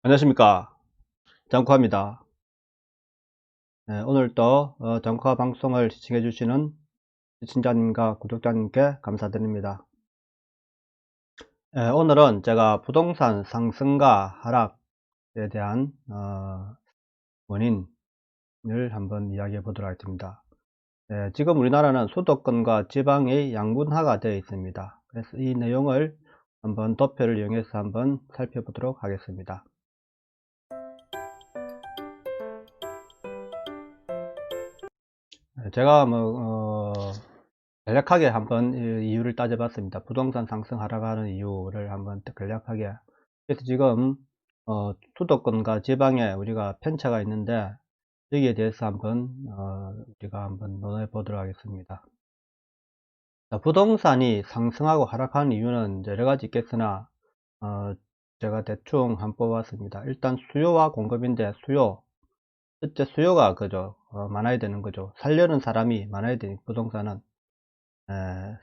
안녕하십니까, 장쿠합니다. 네, 오늘도 장쿠아 방송을 시청해 주시는 시청자님과 구독자님께 감사드립니다. 오늘은 제가 부동산 상승과 하락에 대한 원인을 한번 이야기해 보도록 하겠습니다. 지금 우리나라는 수도권과 지방의 양분화가 되어 있습니다. 그래서 이 내용을 한번 도표를 이용해서 한번 살펴보도록 하겠습니다. 제가 간략하게 한번 이유를 따져봤습니다. 부동산 상승 하락하는 이유를 한번 간략하게. 그래서 지금 수도권과 지방에 우리가 편차가 있는데 여기에 대해서 한번 우리가 한번 논해 보도록 하겠습니다. 자, 부동산이 상승하고 하락하는 이유는 여러 가지 있겠으나 제가 대충 한번 뽑았습니다. 일단 수요와 공급인데 첫째 수요가 그죠, 많아야 되는 거죠. 살려는 사람이 많아야 되니 부동산은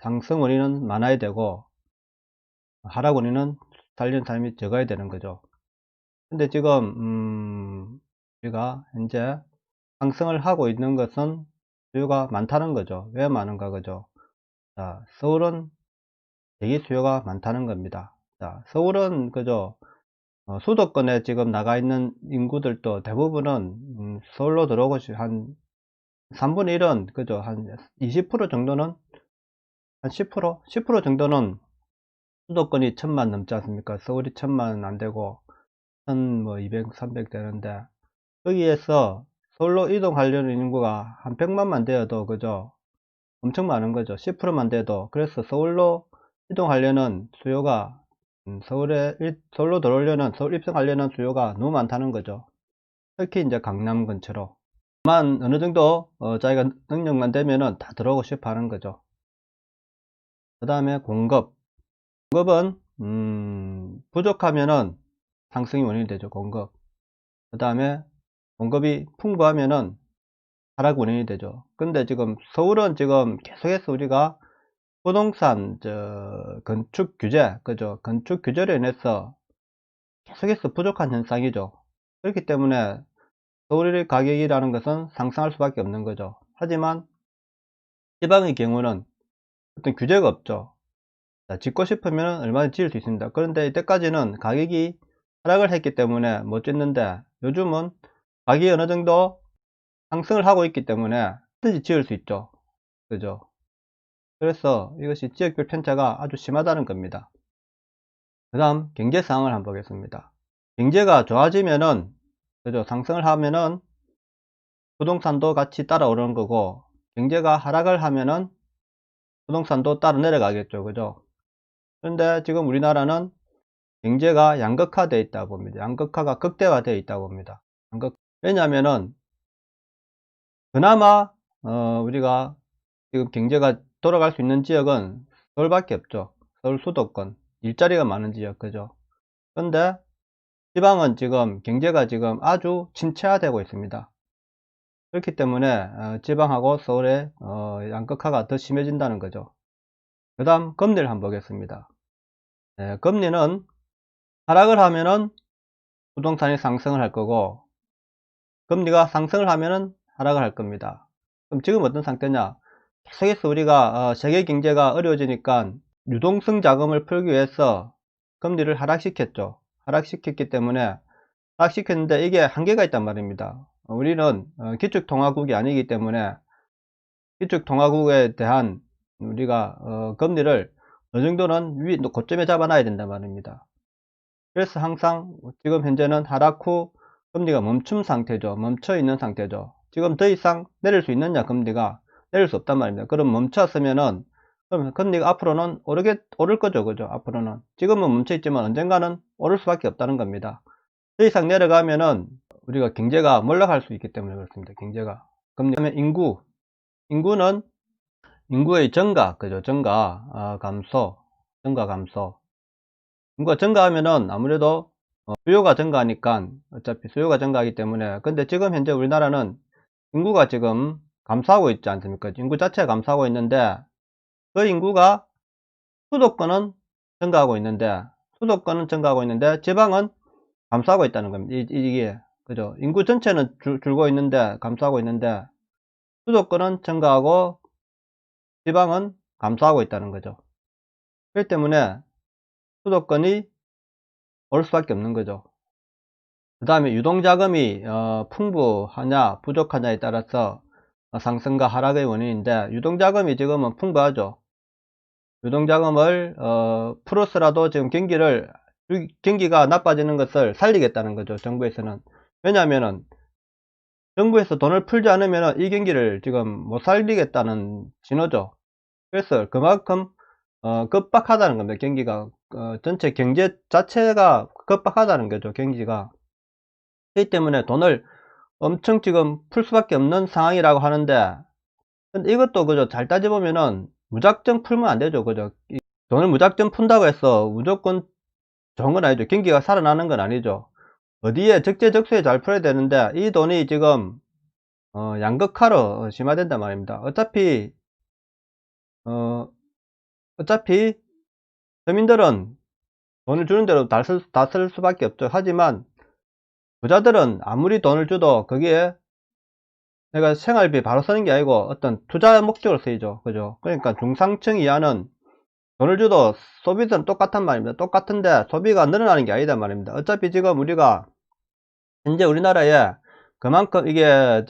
상승 원인은 많아야 되고 하락 원인은 살려는 사람이 적어야 되는 거죠. 근데 지금 우리가 현재 상승을 하고 있는 것은 수요가 많다는 거죠. 왜 많은가 그죠. 자, 서울은 대기 수요가 많다는 겁니다. 자, 서울은 그죠, 수도권에 지금 나가 있는 인구들도 대부분은 서울로 들어오고 한 3분의 1은 그죠, 한 20% 정도는, 한 10% 정도는 수도권이 1000만 넘지 않습니까? 서울이 1000만 안 되고 1200, 300 되는데 여기에서 서울로 이동하려는 인구가 한 100만만 되어도 그죠, 엄청 많은 거죠. 10%만 돼도. 그래서 서울로 이동하려는 수요가 서울로 들어오려는, 서울 입성하려는 수요가 너무 많다는 거죠. 특히 이제 강남 근처로 만 어느 정도 자기가 능력만 되면은 다 들어오고 싶어 하는 거죠. 그 다음에 공급은 부족하면은 상승이 원인이 되죠. 공급. 그 다음에 공급이 풍부하면은 하락 원인이 되죠. 근데 지금 서울은 지금 계속해서 우리가 부동산 건축 규제, 그죠, 건축 규제로 인해서 계속해서 부족한 현상이죠. 그렇기 때문에 서울의 가격이라는 것은 상승할 수밖에 없는 거죠. 하지만 지방의 경우는 어떤 규제가 없죠. 자, 짓고 싶으면 얼마든지 지을 수 있습니다. 그런데 이때까지는 가격이 하락을 했기 때문에 못 짓는데 요즘은 가격이 어느 정도 상승을 하고 있기 때문에 얼마든지 지을 수 있죠. 그죠? 그래서 이것이 지역별 편차가 아주 심하다는 겁니다. 그 다음 경제 상황을 한번 보겠습니다. 경제가 좋아지면은 그죠, 상승을 하면은 부동산도 같이 따라 오르는 거고, 경제가 하락을 하면은 부동산도 따라 내려가겠죠. 그죠? 그런데 지금 우리나라는 경제가 양극화되어 있다 봅니다. 양극화가 극대화되어 있다 봅니다. 왜냐하면은 그나마 우리가 지금 경제가 돌아갈 수 있는 지역은 서울밖에 없죠. 서울 수도권, 일자리가 많은 지역, 그죠? 그런데 지방은 지금 경제가 지금 아주 침체화되고 있습니다. 그렇기 때문에 지방하고 서울의 양극화가 더 심해진다는 거죠. 그 다음 금리를 한번 보겠습니다. 금리는 하락을 하면은 부동산이 상승을 할 거고, 금리가 상승을 하면은 하락을 할 겁니다. 그럼 지금 어떤 상태냐? 계속해서 우리가 세계 경제가 어려워지니까 유동성 자금을 풀기 위해서 금리를 하락시켰죠. 하락시켰기 때문에, 하락시켰는데 이게 한계가 있단 말입니다. 우리는 기축통화국이 아니기 때문에 기축통화국에 대한 우리가 금리를 어느 정도는 고점에 잡아놔야 된단 말입니다. 그래서 항상 지금 현재는 하락 후 금리가 멈춤 상태죠. 멈춰 있는 상태죠. 지금 더 이상 내릴 수 있느냐, 금리가 내릴 수 없단 말입니다. 그럼 멈췄으면은 그럼 금리가 앞으로는 오를 거죠. 그죠? 앞으로는 지금은 멈춰 있지만 언젠가는 오를 수밖에 없다는 겁니다. 더 이상 내려가면은 우리가 경제가 몰락할 수 있기 때문에 그렇습니다. 경제가. 그다음에 인구는 인구의 증가, 그죠? 증가 감소. 인구가 증가하면은 아무래도 수요가 증가하니까, 어차피 수요가 증가하기 때문에. 근데 지금 현재 우리나라는 인구가 지금 감소하고 있지 않습니까? 인구 자체가 감소하고 있는데 그 인구가 수도권은 증가하고 있는데 지방은 감소하고 있다는 겁니다. 이게 그죠? 인구 전체는 줄고 있는데 감소하고 있는데 수도권은 증가하고 지방은 감소하고 있다는 거죠. 그렇기 때문에 수도권이 올 수밖에 없는 거죠. 그 다음에 유동자금이 풍부하냐 부족하냐에 따라서 상승과 하락의 원인인데, 유동자금이 지금은 풍부하죠. 유동자금을 풀어서라도 지금 경기가 나빠지는 것을 살리겠다는 거죠, 정부에서는. 왜냐하면은 정부에서 돈을 풀지 않으면 이 경기를 지금 못 살리겠다는 신호죠. 그래서 그만큼 급박하다는 겁니다. 경기가 전체 경제 자체가 급박하다는 거죠, 경기가. 그렇기 때문에 돈을 엄청 지금 풀 수밖에 없는 상황이라고 하는데, 근데 이것도 그죠, 잘 따져보면은 무작정 풀면 안 되죠, 그죠. 돈을 무작정 푼다고 해서 무조건 좋은 건 아니죠. 경기가 살아나는 건 아니죠. 어디에 적재적소에 잘 풀어야 되는데, 이 돈이 지금 양극화로 심화된단 말입니다. 어, 어차피 서민들은 돈을 주는 대로 다 쓸 수밖에 없죠. 하지만 부자들은 아무리 돈을 줘도 거기에 내가 생활비 바로 쓰는 게 아니고 어떤 투자 목적으로 쓰이죠. 그죠? 그러니까 중상층 이하는 돈을 줘도 소비는 똑같단 말입니다. 똑같은데 소비가 늘어나는 게 아니다 말입니다. 어차피 지금 우리가 현재 우리나라에 그만큼 이게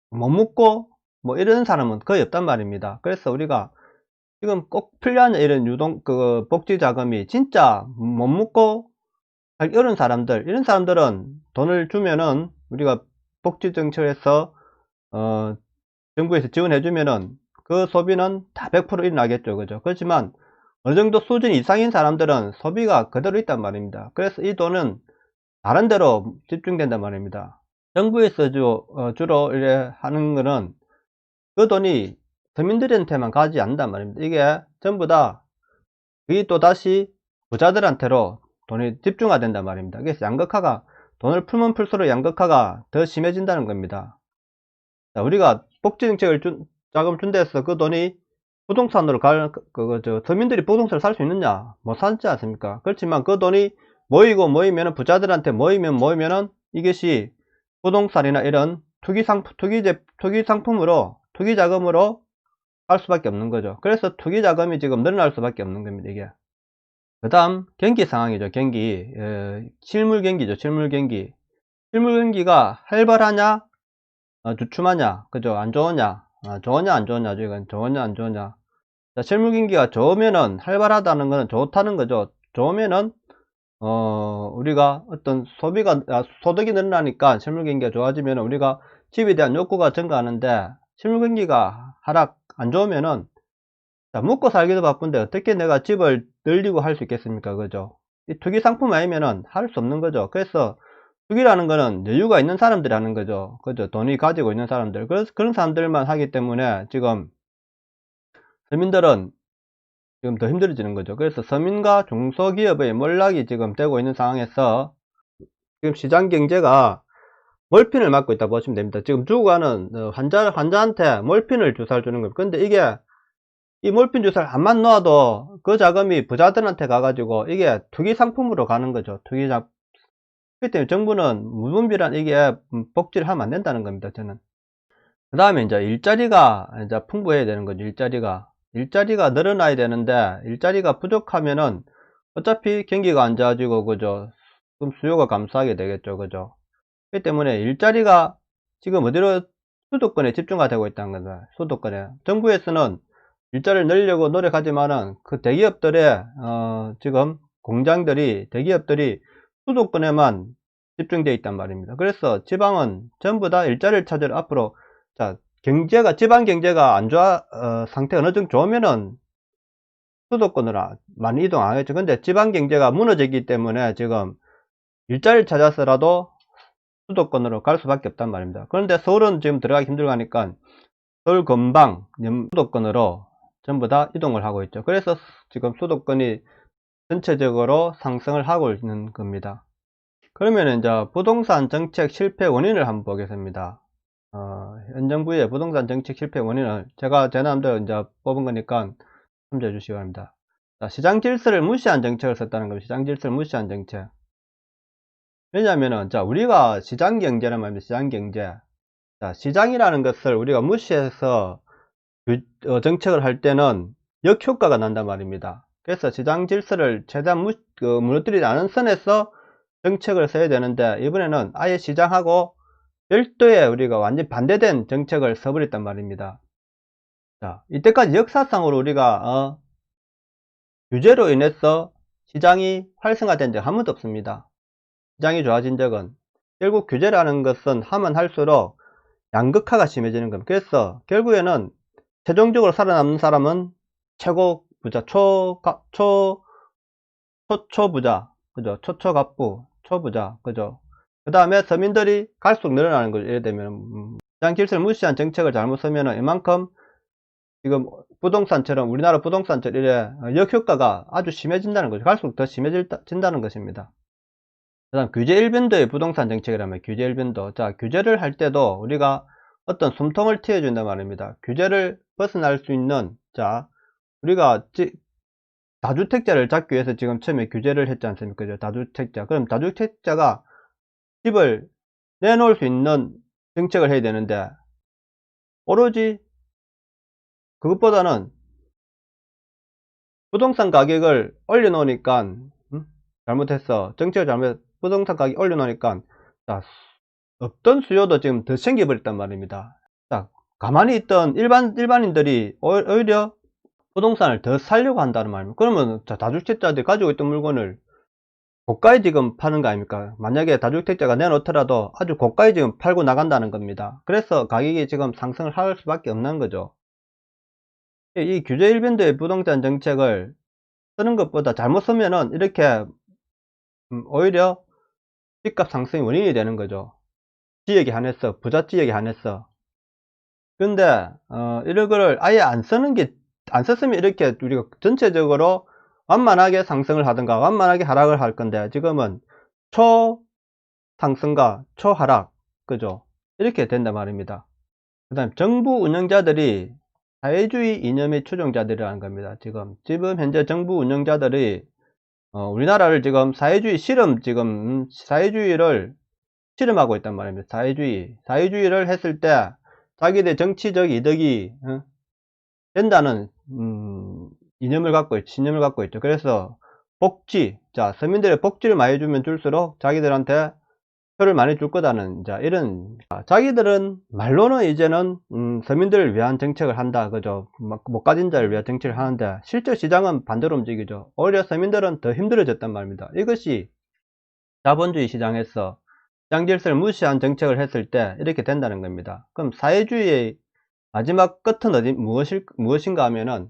못 먹고 뭐 이런 사람은 거의 없단 말입니다. 그래서 우리가 지금 꼭 필요한 이런 복지 자금이 진짜 못 먹고 살기 어려운 사람들, 이런 사람들은 돈을 주면은 우리가 복지 정책에서 정부에서 지원해 주면은 그 소비는 다 100% 일어나겠죠. 그죠? 그렇지만 어느 정도 수준 이상인 사람들은 소비가 그대로 있단 말입니다. 그래서 이 돈은 다른 데로 집중된단 말입니다. 정부에서 주로 이래 하는 거는 그 돈이 서민들한테만 가지 않는단 말입니다. 이게 전부 다 그게 또 다시 부자들한테로 돈이 집중화된단 말입니다. 그래서 양극화가, 돈을 풀면 풀수록 양극화가 더 심해진다는 겁니다. 자, 우리가 복지정책을 자금 준다 해서 그 돈이 부동산으로 서민들이 부동산을 살 수 있느냐? 못 사지 않습니까? 그렇지만 그 돈이 모이면은, 부자들한테 모이면은 이것이 부동산이나 이런 투기 상품으로, 투기 자금으로 할 수밖에 없는 거죠. 그래서 투기 자금이 지금 늘어날 수밖에 없는 겁니다, 이게. 그 다음, 경기 상황이죠, 경기. 실물 경기죠, 실물 경기. 실물 경기가 활발하냐, 주춤하냐, 그죠? 안 좋으냐, 좋으냐, 안 좋으냐, 지금 좋으냐, 안 좋으냐. 자, 실물 경기가 좋으면은, 활발하다는 거는 좋다는 거죠. 좋으면은, 우리가 어떤 소득이 늘어나니까 실물 경기가 좋아지면 우리가 집에 대한 욕구가 증가하는데, 실물 경기가 안 좋으면은, 자, 먹고 살기도 바쁜데 어떻게 내가 집을 늘리고 할 수 있겠습니까? 그죠? 이 투기 상품 아니면은 할 수 없는 거죠. 그래서 투기라는 거는 여유가 있는 사람들이 하는 거죠. 그죠? 돈이 가지고 있는 사람들. 그래서 그런 사람들만 하기 때문에 지금 서민들은 지금 더 힘들어지는 거죠. 그래서 서민과 중소기업의 몰락이 지금 되고 있는 상황에서 지금 시장 경제가 몰핀을 맞고 있다 보시면 됩니다. 지금 주고가는 환자한테 몰핀을 주사를 주는 겁니다. 근데 이게 이 몰핀 주사를 안만 놓아도 그 자금이 부자들한테 가가지고 이게 투기 상품으로 가는 거죠. 그렇기 때문에 정부는 무분별한 이게 복지를 하면 안 된다는 겁니다. 저는. 그 다음에 이제 일자리가 이제 풍부해야 되는 거죠. 일자리가 늘어나야 되는데, 일자리가 부족하면은 어차피 경기가 안 좋아지고, 그죠? 그럼 수요가 감소하게 되겠죠. 그죠? 그렇기 때문에 일자리가 지금 어디로, 수도권에 집중화 되고 있다는 거다. 수도권에. 정부에서는 일자리를 늘리려고 노력하지만은 그 대기업들의 지금 대기업들이 수도권에만 집중되어 있단 말입니다. 그래서 지방은 전부 다 일자리를 찾으러 앞으로, 자, 지방 경제가 안 좋아, 상태 어느 정도 좋으면은 수도권으로 많이 이동 안 하겠죠. 근데 지방 경제가 무너지기 때문에 지금 일자리를 찾아서라도 수도권으로 갈 수밖에 없단 말입니다. 그런데 서울은 지금 들어가기 힘들고 하니까 서울 근방 수도권으로 전부 다 이동을 하고 있죠. 그래서 지금 수도권이 전체적으로 상승을 하고 있는 겁니다. 그러면 이제 부동산 정책 실패 원인을 한번 보겠습니다. 현 정부의 부동산 정책 실패 원인을 제가 제 나름대로 이제 뽑은 거니까 참조해 주시기 바랍니다. 자, 시장 질서를 무시한 정책을 썼다는 겁니다. 시장 질서를 무시한 정책. 왜냐하면은, 자, 우리가 시장 경제란 말입니다. 시장 경제. 자, 시장이라는 것을 우리가 무시해서 정책을 할 때는 역효과가 난단 말입니다. 그래서 시장 질서를 최대한 무너뜨리지 않은 선에서 정책을 써야 되는데, 이번에는 아예 시장하고 별도의 우리가 완전 반대된 정책을 써버렸단 말입니다. 자, 이때까지 역사상으로 우리가 규제로 인해서 시장이 활성화된 적 한 번도 없습니다. 시장이 좋아진 적은, 결국 규제라는 것은 하면 할수록 양극화가 심해지는 겁니다. 그래서 결국에는 최종적으로 살아남는 사람은 최고 부자, 초부자, 그죠? 초초갑부, 초부자, 그죠? 그 다음에 서민들이 갈수록 늘어나는 거죠. 예를 들면, 시장 질서를 무시한 정책을 잘못 쓰면은 이만큼 지금 부동산처럼, 우리나라 부동산처럼 이래 역효과가 아주 심해진다는 거죠. 갈수록 더 심해진다는 것입니다. 그 다음 규제 일변도의 부동산 정책이라면 규제 일변도. 자, 규제를 할 때도 우리가 어떤 숨통을 트여준단 말입니다. 규제를 벗어날 수 있는, 자, 우리가 다주택자를 잡기 위해서 지금 처음에 규제를 했지 않습니까? 그죠? 다주택자. 그럼 다주택자가 집을 내놓을 수 있는 정책을 해야 되는데, 오로지 그것보다는 부동산 가격을 올려놓으니까, 잘못했어. 정책을 부동산 가격 올려놓으니까, 자, 없던 수요도 지금 더 생겨버렸단 말입니다. 자, 가만히 있던 일반인들이 오히려 부동산을 더 살려고 한다는 말입니다. 그러면 자, 다주택자들이 가지고 있던 물건을 고가에 지금 파는 거 아닙니까? 만약에 다주택자가 내놓더라도 아주 고가에 지금 팔고 나간다는 겁니다. 그래서 가격이 지금 상승을 할 수밖에 없는 거죠. 이 규제 일변도의 부동산 정책을 쓰는 것보다 잘못 쓰면은 이렇게 오히려 집값 상승의 원인이 되는 거죠. 지역에 한해서, 부자 지역에 한해서. 근데 이런 거를 아예 안 썼으면 이렇게 우리가 전체적으로 완만하게 상승을 하든가 완만하게 하락을 할 건데, 지금은 초상승과 초하락, 그죠? 이렇게 된단 말입니다. 그 다음 정부 운영자들이 사회주의 이념의 추종자들이라는 겁니다. 지금 현재 정부 운영자들이 우리나라를 지금 사회주의를 실험하고 있단 말입니다. 사회주의를 했을 때 자기들 정치적 이득이 된다는 신념을 갖고 있죠. 그래서 복지, 자, 서민들의 복지를 많이 주면 줄수록 자기들한테 표를 많이 줄 거다는, 자, 이런, 자기들은 말로는 이제는 서민들을 위한 정책을 한다, 그죠? 못 가진 자를 위한 정책을 하는데 실제 시장은 반대로 움직이죠. 오히려 서민들은 더 힘들어졌단 말입니다. 이것이 자본주의 시장에서 시장 질서를 무시한 정책을 했을 때 이렇게 된다는 겁니다. 그럼 사회주의의 마지막 끝은 무엇인가 하면은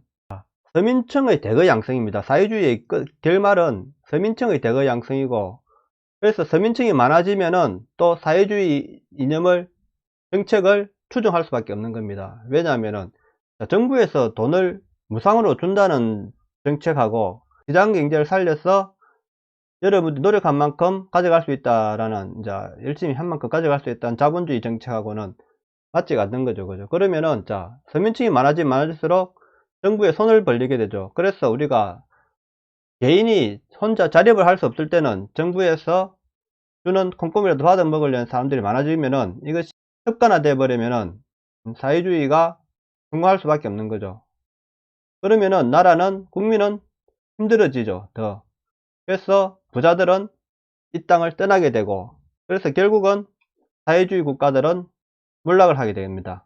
서민층의 대거 양성입니다. 사회주의의 결말은 서민층의 대거 양성이고, 그래서 서민층이 많아지면은 또 사회주의 정책을 추종할 수밖에 없는 겁니다. 왜냐하면은 정부에서 돈을 무상으로 준다는 정책하고 시장 경제를 살려서 여러분들이 노력한 만큼 가져갈 수 있다라는, 열심히 한 만큼 가져갈 수 있다는 자본주의 정책하고는 맞지가 않는 거죠. 그죠? 그러면은, 자, 서민층이 많아질수록 정부에 손을 벌리게 되죠. 그래서 우리가 개인이 혼자 자립을 할 수 없을 때는 정부에서 주는 콩고물이라도 받아 먹으려는 사람들이 많아지면은 이것이 습관화되어 버리면은 사회주의가 성공할 수밖에 없는 거죠. 그러면은 국민은 힘들어지죠. 더. 그래서 부자들은 이 땅을 떠나게 되고, 그래서 결국은 사회주의 국가들은 몰락을 하게 됩니다.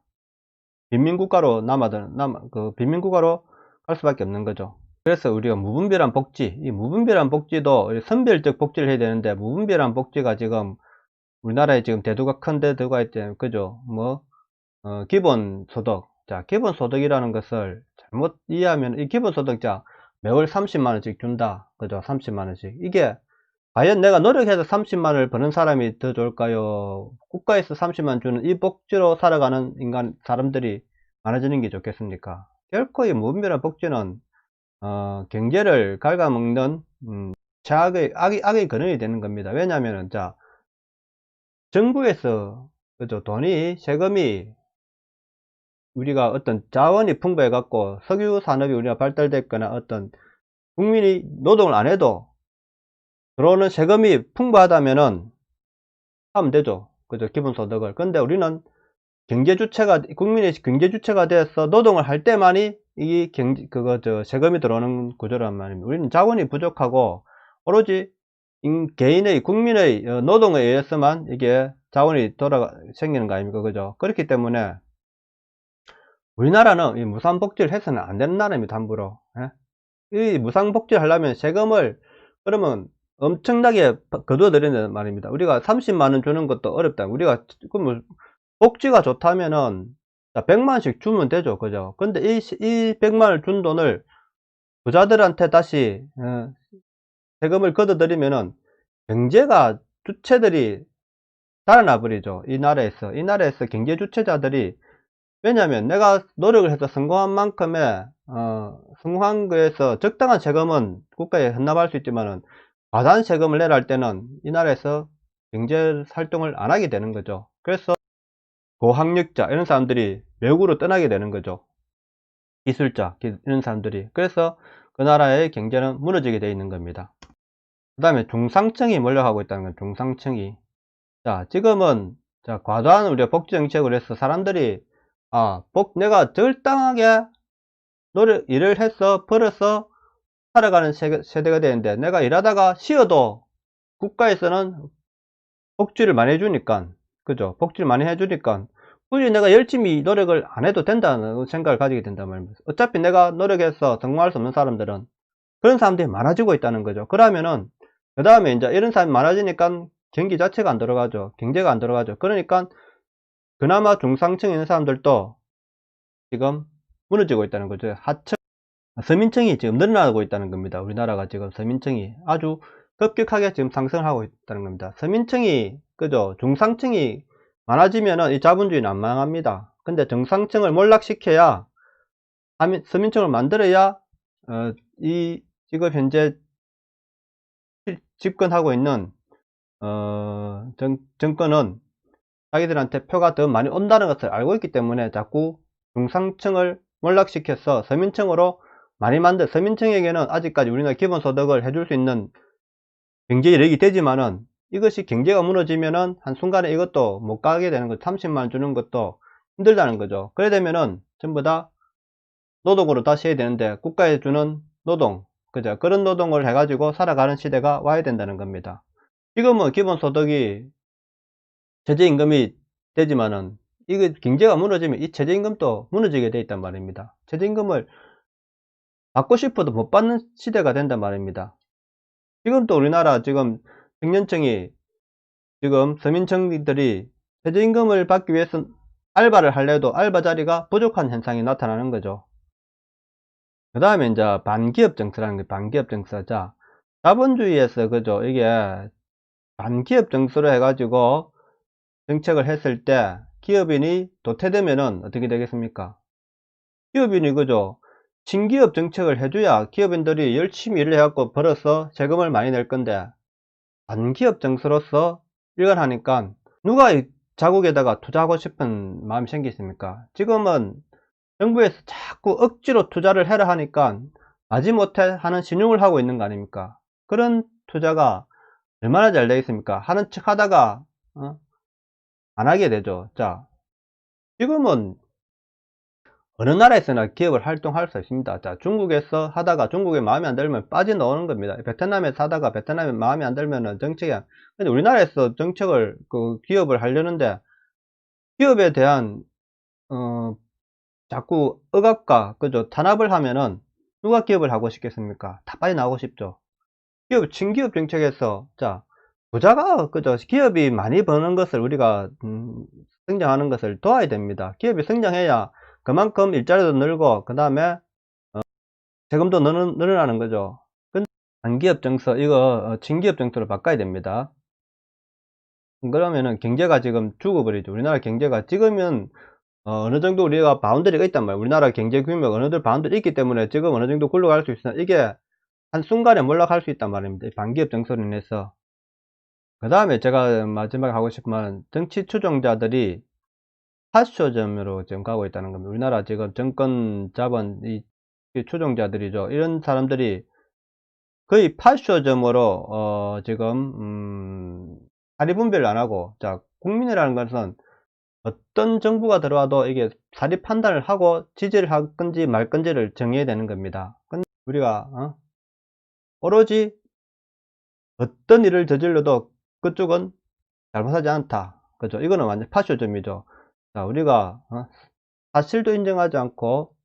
빈민국가로 빈민국가로 갈 수밖에 없는 거죠. 그래서 우리가 무분별한 복지, 이 무분별한 복지도 선별적 복지를 해야 되는데, 무분별한 복지가 지금 우리나라에 지금 대두가 큰 대두가 있잖아요. 그죠? 기본소득. 자, 기본소득이라는 것을 잘못 이해하면, 이 기본소득, 자, 매월 30만원씩 준다. 그죠? 30만원씩. 이게 과연 내가 노력해서 30만원을 버는 사람이 더 좋을까요? 국가에서 30만 주는 이 복지로 살아가는 사람들이 많아지는 게 좋겠습니까? 결코 이 무분별한 복지는 경제를 갉아먹는 악의 근원이 되는 겁니다. 왜냐하면, 자, 정부에서, 그죠, 세금이, 우리가 어떤 자원이 풍부해 갖고 석유 산업이 우리가 발달됐거나 어떤 국민이 노동을 안 해도 들어오는 세금이 풍부하다면은 하면 되죠. 그죠? 기본소득을. 근데 우리는 국민의 경제주체가 돼서 노동을 할 때만이 이 세금이 들어오는 구조란 말입니다. 우리는 자원이 부족하고, 오로지 개인의, 국민의 노동에 의해서만 이게 자원이 생기는 거 아닙니까? 그죠? 그렇기 때문에 우리나라는 이 무상복지를 해서는 안 되는 나라입니다. 함부로. 예? 이 무상복지를 하려면 세금을 그러면 엄청나게 거둬들이는 말입니다. 우리가 30만원 주는 것도 어렵다. 우리가 그럼 복지가 좋다면은 100만원씩 주면 되죠. 그죠? 근데 이 100만원을 준 돈을 부자들한테 다시 세금을 걷어들이면은 경제가 주체들이 달아나 버리죠. 이 나라에서 경제 주체자들이, 왜냐하면 내가 노력을 해서 성공한 만큼의 성공한 거에서 적당한 세금은 국가에 헌납할 수 있지만은 과다한 세금을 내라 할 때는 이 나라에서 경제 활동을 안 하게 되는 거죠. 그래서 고학력자 이런 사람들이 외국으로 떠나게 되는 거죠. 기술자 이런 사람들이. 그래서 그 나라의 경제는 무너지게 되어 있는 겁니다. 그 다음에 중상층이 몰려가고 있다는 건, 중상층이. 자, 지금은 과도한 우리가 복지 정책을 해서 사람들이 내가 적당하게 일을 해서 벌어서 살아가는 세대가 되는데, 내가 일하다가 쉬어도 국가에서는 복지를 많이 해주니까, 그죠? 복지를 많이 해주니까 굳이 내가 열심히 노력을 안 해도 된다는 생각을 가지게 된단 말입니다. 어차피 내가 노력해서 성공할 수 없는 사람들은, 그런 사람들이 많아지고 있다는 거죠. 그러면은 그 다음에 이제 이런 사람이 많아지니까 경기 자체가 안 들어가죠. 경제가 안 들어가죠. 그러니까 그나마 중상층에 있는 사람들도 지금 무너지고 있다는 거죠. 서민층이 지금 늘어나고 있다는 겁니다. 우리나라가 지금 서민층이 아주 급격하게 지금 상승하고 있다는 겁니다. 서민층이, 그죠? 중상층이 많아지면은 이 자본주의는 안 망합니다. 근데 중상층을 몰락시켜야, 서민층을 만들어야 이 지금 현재 집권하고 있는 정권은 자기들한테 표가 더 많이 온다는 것을 알고 있기 때문에 자꾸 중상층을 몰락시켜서 서민층으로 많이 서민층에게는 아직까지 우리나라 기본소득을 해줄 수 있는 경제 여력이 되지만은, 이것이 경제가 무너지면은 한순간에 이것도 못 가게 되는 거, 30만원 주는 것도 힘들다는 거죠. 그래 되면은 전부 다 노동으로 다시 해야 되는데, 국가에 주는 노동, 그죠? 그런 노동을 해가지고 살아가는 시대가 와야 된다는 겁니다. 지금은 기본소득이 최저임금이 되지만은, 이거 경제가 무너지면 이 최저임금도 무너지게 돼 있단 말입니다. 최저임금을 받고 싶어도 못 받는 시대가 된단 말입니다. 지금 또 우리나라 지금 청년층이, 지금 서민층들이 최저임금을 받기 위해서 알바를 하려도 알바 자리가 부족한 현상이 나타나는 거죠. 그 다음에 이제 반기업정서라는 게, 반기업정서. 자, 자본주의에서, 그죠? 이게 반기업정서로 해가지고 정책을 했을 때 기업인이 도태되면은 어떻게 되겠습니까? 기업인이, 그죠? 신기업 정책을 해줘야 기업인들이 열심히 일을 해갖고 벌어서 세금을 많이 낼 건데, 반기업 정서로서 일관하니까 누가 이 자국에다가 투자하고 싶은 마음이 생기십니까? 지금은 정부에서 자꾸 억지로 투자를 해라 하니까 마지못해 하는 신용을 하고 있는 거 아닙니까? 그런 투자가 얼마나 잘 되겠습니까? 하는 척 하다가 안 하게 되죠. 자, 지금은 어느 나라에서나 기업을 활동할 수 있습니다. 자, 중국에서 하다가 중국에 마음에 안 들면 빠져나오는 겁니다. 베트남에서 하다가 베트남에 마음에 안 들면은 근데 우리나라에서 기업을 하려는데, 기업에 대한, 자꾸 억압과, 그죠? 탄압을 하면은 누가 기업을 하고 싶겠습니까? 다 빠져나오고 싶죠. 친기업 정책에서, 자, 부자가, 그죠? 기업이 많이 버는 것을 우리가, 성장하는 것을 도와야 됩니다. 기업이 성장해야 그만큼 일자리도 늘고, 그 다음에 세금도 늘어나는 거죠. 근데 반기업 정서, 이거 친기업 정서로 바꿔야 됩니다. 그러면은 경제가 지금 죽어버리죠. 우리나라 경제가 지금은 어느 정도 우리가 바운더리가 있단 말이에요. 우리나라 경제 규모가 어느 정도 바운더리 있기 때문에 지금 어느 정도 굴러갈 수 있으나, 이게 한순간에 몰락할 수 있단 말입니다. 반기업 정서로 인해서. 그 다음에 제가 마지막에 하고 싶은 말은, 정치 추종자들이 파쇼즘으로 지금 가고 있다는 겁니다. 우리나라 지금 정권 잡은 이 추종자들이죠. 이런 사람들이 거의 파쇼즘으로 지금 사리 분별을 안 하고, 자, 국민이라는 것은 어떤 정부가 들어와도 이게 사리 판단을 하고 지지를 할 건지 말 건지를 정해야 되는 겁니다. 근데 우리가 오로지 어떤 일을 저질러도 그쪽은 잘못하지 않다. 그죠? 이거는 완전 파쇼즘이죠. 자, 우리가 사실도 인정하지 않고,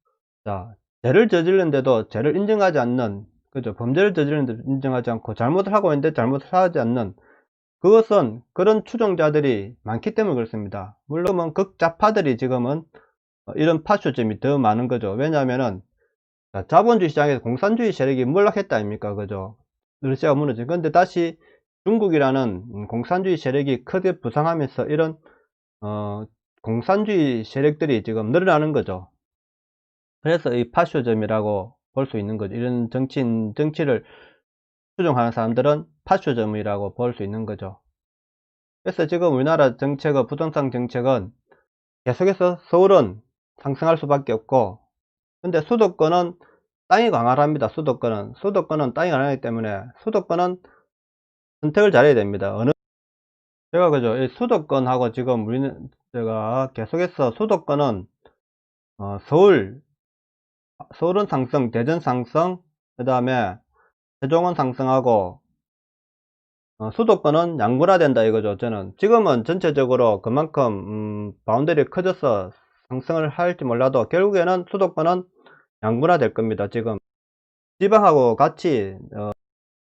자, 죄를 저질렀는데도 죄를 인정하지 않는, 그죠? 범죄를 저질렀는데도 인정하지 않고, 잘못을 하고 있는데 잘못을 하지 않는, 그것은 그런 추종자들이 많기 때문에 그렇습니다. 물론 극좌파들이 지금은 이런 파쇼즘이 더 많은 거죠. 왜냐하면은 자본주의 시장에서 공산주의 세력이 몰락했다 아닙니까? 그죠? 러시아가 무너진. 근데 다시 중국이라는 공산주의 세력이 크게 부상하면서 이런 공산주의 세력들이 지금 늘어나는 거죠. 그래서 이 파쇼즘이라고 볼 수 있는 거죠. 이런 정치를 추종하는 사람들은 파쇼즘이라고 볼 수 있는 거죠. 그래서 지금 우리나라 정책은, 부동산 정책은 계속해서 서울은 상승할 수밖에 없고, 근데 수도권은 땅이 강하랍니다. 수도권은 땅이 강하기 때문에 수도권은 선택을 잘해야 됩니다. 제가 그죠, 이 수도권하고 지금 우리는 제가 계속해서 수도권은 서울은 상승, 대전 상승, 그 다음에 세종은 상승하고, 수도권은 양분화된다 이거죠. 저는 지금은 전체적으로 그만큼 바운더리 커져서 상승을 할지 몰라도 결국에는 수도권은 양분화될 겁니다. 지금 지방하고 같이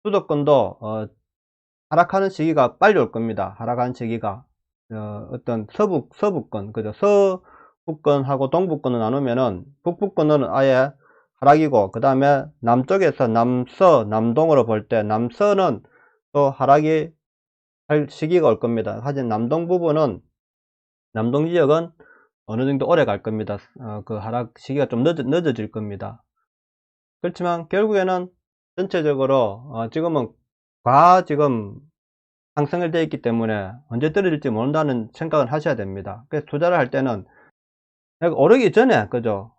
수도권도 하락하는 시기가 빨리 올 겁니다. 하락하는 시기가 어떤 서부권, 그죠? 서부권하고 동부권을 나누면은 북부권은 아예 하락이고, 그 다음에 남쪽에서 남동으로 볼 때 남서는 또 하락이 할 시기가 올 겁니다. 하지만 남동 지역은 어느 정도 오래 갈 겁니다. 그 하락 시기가 좀 늦어질 겁니다. 그렇지만 결국에는 전체적으로 지금은 지금 상승을 되어 있기 때문에 언제 떨어질지 모른다는 생각을 하셔야 됩니다. 그래서 투자를 할 때는 오르기 전에, 그죠?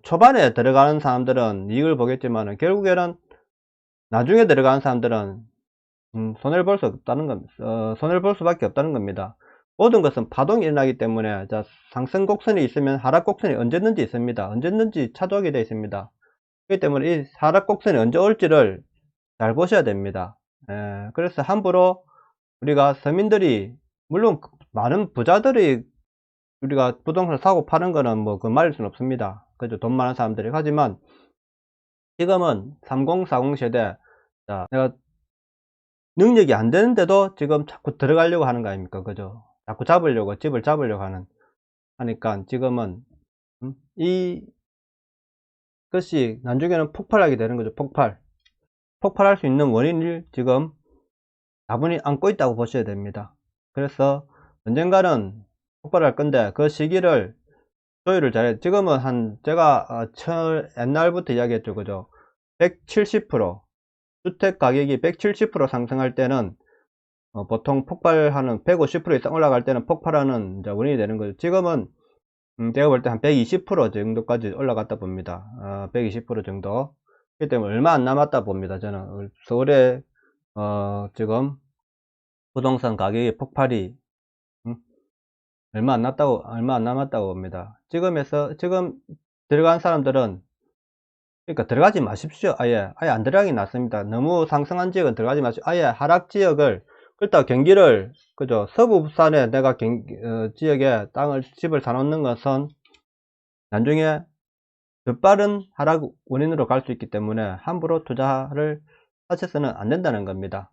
초반에 들어가는 사람들은 이익을 보겠지만 결국에는 나중에 들어가는 사람들은 손해를 볼 수 없다는 겁니다. 손해를 볼 수밖에 없다는 겁니다. 모든 것은 파동이 일어나기 때문에, 자, 상승 곡선이 있으면 하락 곡선이 언제든지 있습니다. 언제든지 찾아오게 되어 있습니다. 그렇기 때문에 이 하락 곡선이 언제 올지를 잘 보셔야 됩니다. 그래서 함부로 우리가 서민들이, 물론 많은 부자들이 우리가 부동산 사고 파는 거는 뭐 그 말릴 수는 없습니다. 그죠? 돈 많은 사람들이. 하지만 지금은 3040 세대, 자, 내가 능력이 안 되는데도 지금 자꾸 들어가려고 하는 거 아닙니까? 그죠? 자꾸 집을 잡으려고 하니까 지금은 이것이 나중에는 폭발하게 되는 거죠. 폭발할 수 있는 원인을 지금 다분히 안고 있다고 보셔야 됩니다. 그래서 언젠가는 폭발할 건데 그 시기를 조율을 잘해. 지금은 제가 옛날부터 이야기했죠. 그죠? 170%, 주택 가격이 170% 상승할 때는 보통 폭발하는, 150% 이상 올라갈 때는 폭발하는 이제 원인이 되는 거죠. 지금은 제가 볼 때 한 120% 정도까지 올라갔다 봅니다. 120% 정도. 그렇기 때문에 얼마 안 남았다 봅니다. 저는 서울에 지금 부동산 가격의 폭발이 얼마 안 남았다고 봅니다. 지금 들어간 사람들은, 그러니까 들어가지 마십시오. 아예 안 들어가기 낫습니다. 너무 상승한 지역은 들어가지 마십시오. 아예 하락 지역을, 그렇다고 경기를, 그죠? 서부 부산에 내가 지역에 집을 사놓는 것은 나중에 더 빠른 하락 원인으로 갈 수 있기 때문에 함부로 투자를 하셔서는 안 된다는 겁니다.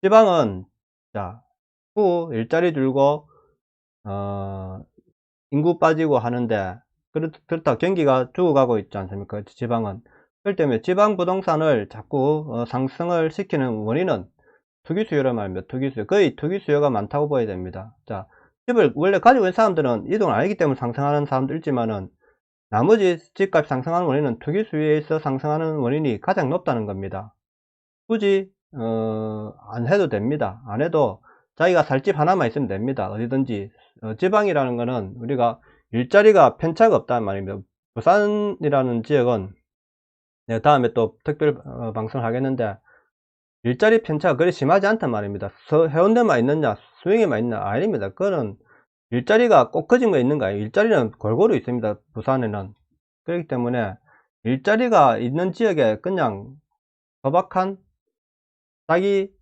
지방은, 자, 일자리 줄고 인구 빠지고 하는데, 그렇다 경기가 죽어가고 있지 않습니까? 지방은. 그렇기 때문에 지방 부동산을 자꾸 상승을 시키는 원인은 투기 수요란 말입니다. 거의 투기 수요가 많다고 봐야 됩니다. 자, 집을 원래 가지고 있는 사람들은 이동을 안 하기 때문에 상승하는 사람도 있지만은, 나머지 집값 상승하는 원인은 투기 수요에 있어 상승하는 원인이 가장 높다는 겁니다. 굳이 안 해도 됩니다. 안 해도 자기가 살 집 하나만 있으면 됩니다. 어디든지. 지방이라는 거는 우리가 일자리가 편차가 없다는 말입니다. 부산이라는 지역은 내가 다음에 또 특별 방송을 하겠는데, 일자리 편차가 그리 심하지 않단 말입니다. 해운대만 있느냐 수영에만 있느냐 아닙니다. 그거는 일자리가 꼭 거짓말 있는 거예요. 일자리는 골고루 있습니다. 부산에는. 그렇기 때문에 일자리가 있는 지역에 그냥 소박한 자기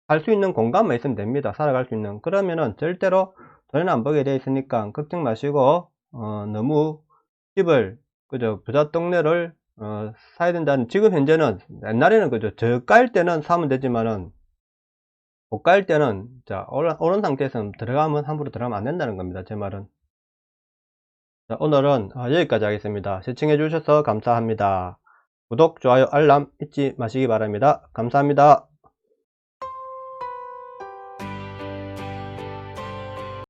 살 수 있는 공간만 있으면 됩니다. 살아갈 수 있는. 그러면은 절대로 돈은 안 벌게 되어 있으니까 걱정 마시고 너무 집을 그저 부자 동네를 사야 된다는, 지금 현재는, 옛날에는 그저 저가일 때는 사면 되지만은 고가일 때는 자 오른 상태에서는 들어가면 함부로 들어가면 안 된다는 겁니다. 제 말은. 자, 오늘은 여기까지 하겠습니다. 시청해 주셔서 감사합니다. 구독, 좋아요, 알람 잊지 마시기 바랍니다. 감사합니다.